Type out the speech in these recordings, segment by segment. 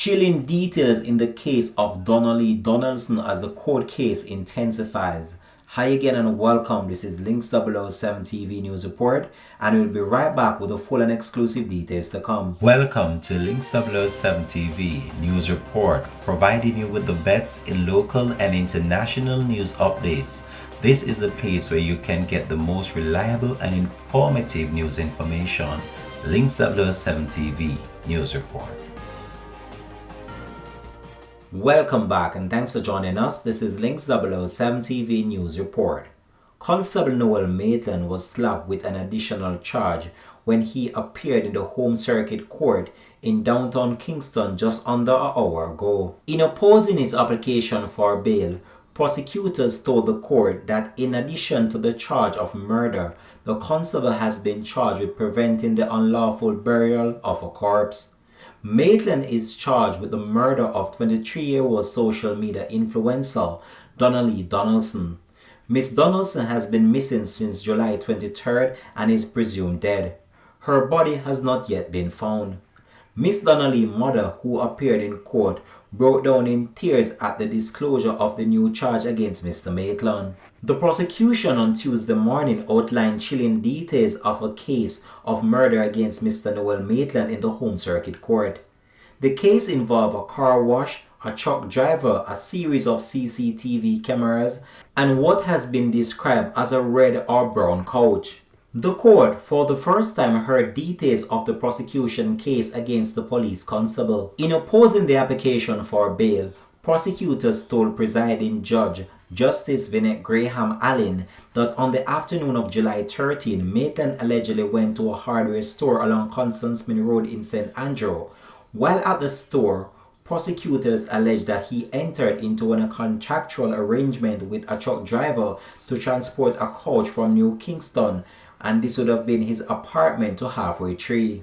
Chilling details in the case of D0nna Lee D0naldson as the court case intensifies. Hi again and welcome. This is lling007 TV News Report, and we'll be right back with the full and exclusive details to come. Welcome to lling007 TV News Report, providing you with the best in local and international news updates. This is a place where you can get the most reliable and informative news information. lling007 TV News Report. Welcome back and thanks for joining us. This is lling007 TV News Report. Constable Noel Maitland was slapped with an additional charge when he appeared in the Home Circuit Court in downtown Kingston just under an hour ago. In opposing his application for bail, prosecutors told the court that in addition to the charge of murder, the constable has been charged with preventing the unlawful burial of a corpse. Maitland is charged with the murder of 23-year-old social media influencer D0nna Lee D0naldson. Miss D0naldson has been missing since July 23rd and is presumed dead. Her body has not yet been found. Miss D0nna Lee's mother, who appeared in court, broke down in tears at the disclosure of the new charge against Mr. Maitland. The prosecution on Tuesday morning outlined chilling details of a case of murder against Mr. Noel Maitland in the Home Circuit Court. The case involved a car wash, a truck driver, a series of CCTV cameras, and what has been described as a red or brown couch. The court, for the first time, heard details of the prosecution case against the police constable. In opposing the application for bail, prosecutors told presiding judge Justice Vinette Graham Allen that on the afternoon of July 13, Maitland allegedly went to a hardware store along Constance Mill Road in St. Andrew. While at the store, prosecutors alleged that he entered into a contractual arrangement with a truck driver to transport a couch from New Kingston, and this would have been his apartment to Halfway Tree.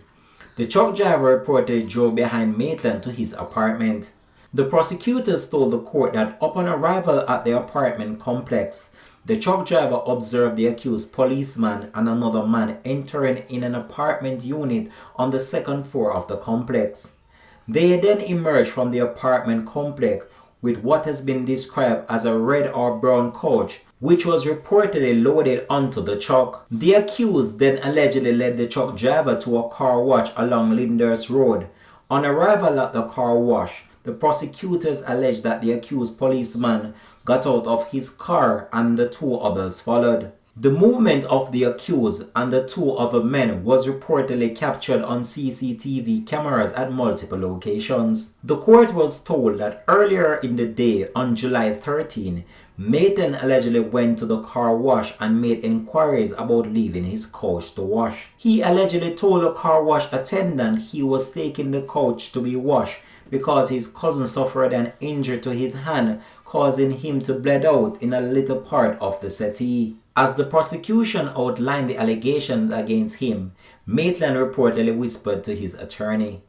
The truck driver reportedly drove behind Maitland to his apartment. The prosecutors told the court that upon arrival at the apartment complex, the truck driver observed the accused policeman and another man entering in an apartment unit on the second floor of the complex. They then emerged from the apartment complex with what has been described as a red or brown couch, which was reportedly loaded onto the truck. The accused then allegedly led the truck driver to a car wash along Lyndhurst Road. On arrival at the car wash, the prosecutors alleged that the accused policeman got out of his car and the two others followed. The movement of the accused and the two other men was reportedly captured on CCTV cameras at multiple locations. The court was told that earlier in the day on July 13, Maitland allegedly went to the car wash and made inquiries about leaving his couch to wash. He allegedly told the car wash attendant he was taking the couch to be washed because his cousin suffered an injury to his hand, causing him to bleed out in a little part of the settee. As the prosecution outlined the allegations against him, Maitland reportedly whispered to his attorney.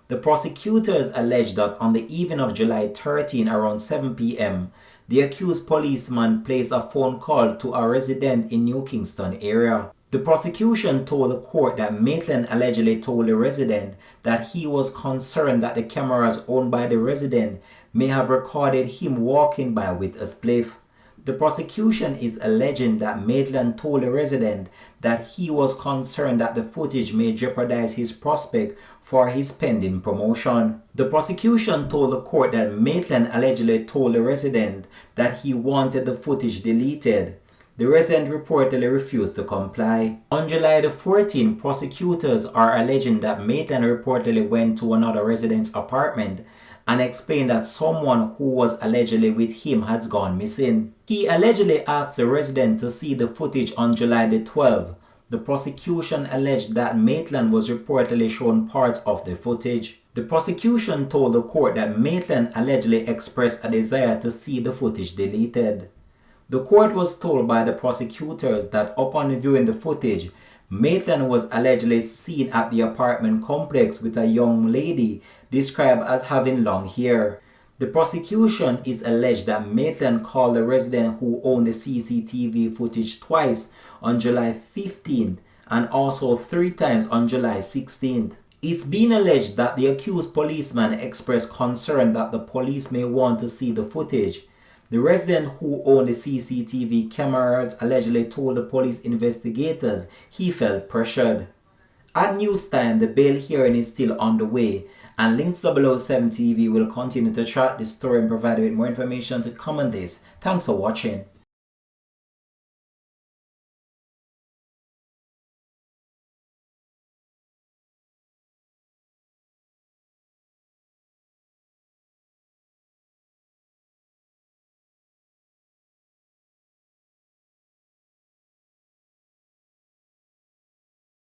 The prosecutors alleged that on the evening of July 13 around 7 p.m., the accused policeman placed a phone call to a resident in New Kingston area. The prosecution told the court that Maitland allegedly told the resident that he was concerned that the cameras owned by the resident may have recorded him walking by with a spliff. The prosecution is alleging that Maitland told the resident that he was concerned that the footage may jeopardize his prospect for his pending promotion. The prosecution told the court that Maitland allegedly told the resident that he wanted the footage deleted. The resident reportedly refused to comply. On July the 14th, prosecutors are alleging that Maitland reportedly went to another resident's apartment and explained that someone who was allegedly with him has gone missing. He allegedly asked the resident to see the footage on July the 12th. The prosecution alleged that Maitland was reportedly shown parts of the footage. The prosecution told the court that Maitland allegedly expressed a desire to see the footage deleted. The court was told by the prosecutors that upon viewing the footage, Maitland was allegedly seen at the apartment complex with a young lady described as having long hair. The prosecution is alleged that Maitland called the resident who owned the CCTV footage twice on July 15th and also 3 times on July 16th. It's been alleged that the accused policeman expressed concern that the police may want to see the footage. The resident who owned the CCTV cameras allegedly told the police investigators he felt pressured. At news time, the bail hearing is still underway, and Links 007 TV will continue to track this story and provide you with more information to come on this. Thanks for watching.